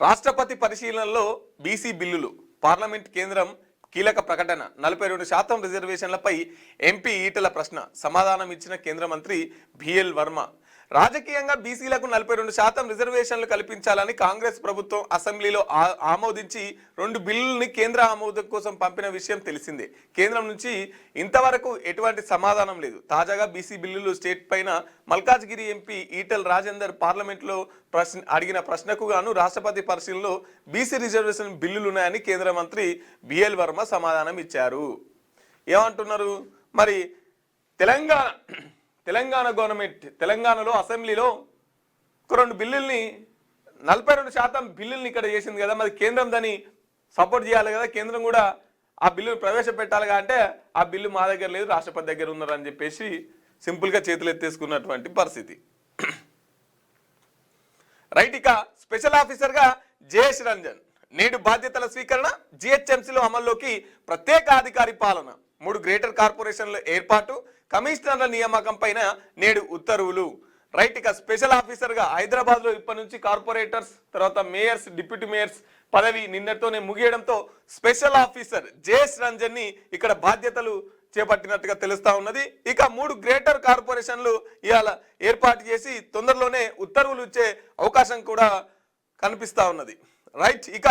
రాష్ట్రపతి పరిశీలనలో బీసీ బిల్లులు పార్లమెంట్ కేంద్రం కీలక ప్రకటన 42% రిజర్వేషన్లపై ఎంపీ ఈటల ప్రశ్న సమాధానం ఇచ్చిన కేంద్ర మంత్రి బిఎల్ వర్మ రాజకీయంగా బీసీలకు 42% రిజర్వేషన్లు కల్పించాలని కాంగ్రెస్ ప్రభుత్వం అసెంబ్లీలో ఆమోదించి 2 బిల్లుల్ని కేంద్ర ఆమోదం కోసం పంపిన విషయం తెలిసిందే. కేంద్రం నుంచి ఇంతవరకు ఎటువంటి సమాధానం లేదు. తాజాగా బీసీ బిల్లులు స్టేట్ పైన మల్కాజ్గిరి ఎంపీ ఈటల రాజేందర్ పార్లమెంట్లో అడిగిన ప్రశ్నకు గాను రాష్ట్రపతి పరిశీలనలో బీసీ రిజర్వేషన్ బిల్లులు ఉన్నాయని కేంద్ర మంత్రి బిఎల్ వర్మ సమాధానం ఇచ్చారు. ఏమంటున్నారు మరి? తెలంగాణ గవర్నమెంట్ తెలంగాణలో అసెంబ్లీలో ఒక 2 బిల్లుల్ని 42% బిల్లుల్ని ఇక్కడ చేసింది కదా, మరి కేంద్రం దాన్ని సపోర్ట్ చేయాలి కదా, కేంద్రం కూడా ఆ బిల్లును ప్రవేశపెట్టాలిగా అంటే ఆ బిల్లు మా దగ్గర లేదు, రాష్ట్రపతి దగ్గర ఉన్నారని చెప్పేసి సింపుల్గా చేతులు ఎత్తేసుకున్నటువంటి పరిస్థితి. రైట్, ఇక స్పెషల్ ఆఫీసర్గా జయేష్ రంజన్ నేడు బాధ్యతల స్వీకరణ. జిహెచ్ఎంసీలో అమల్లోకి ప్రత్యేక అధికారి పాలన, 3 గ్రేటర్ కార్పొరేషన్ల ఏర్పాటు, కమిషనర్ల నియామకం పైన నేడు ఉత్తర్వులు. రైట్, ఇక స్పెషల్ ఆఫీసర్గా హైదరాబాద్లో ఇప్పటి నుంచి కార్పొరేటర్స్ తర్వాత మేయర్స్ డిప్యూటీ మేయర్స్ పదవి నిన్నటితోనే ముగియడంతో స్పెషల్ ఆఫీసర్ జయేష్ రంజన్ ని ఇక్కడ బాధ్యతలు చేపట్టినట్టుగా తెలుస్తా ఉన్నది. ఇక 3 గ్రేటర్ కార్పొరేషన్లు ఇవాళ ఏర్పాటు చేసి తొందరలోనే ఉత్తర్వులు ఇచ్చే అవకాశం కూడా కనిపిస్తా ఉన్నది. రైట్, ఇక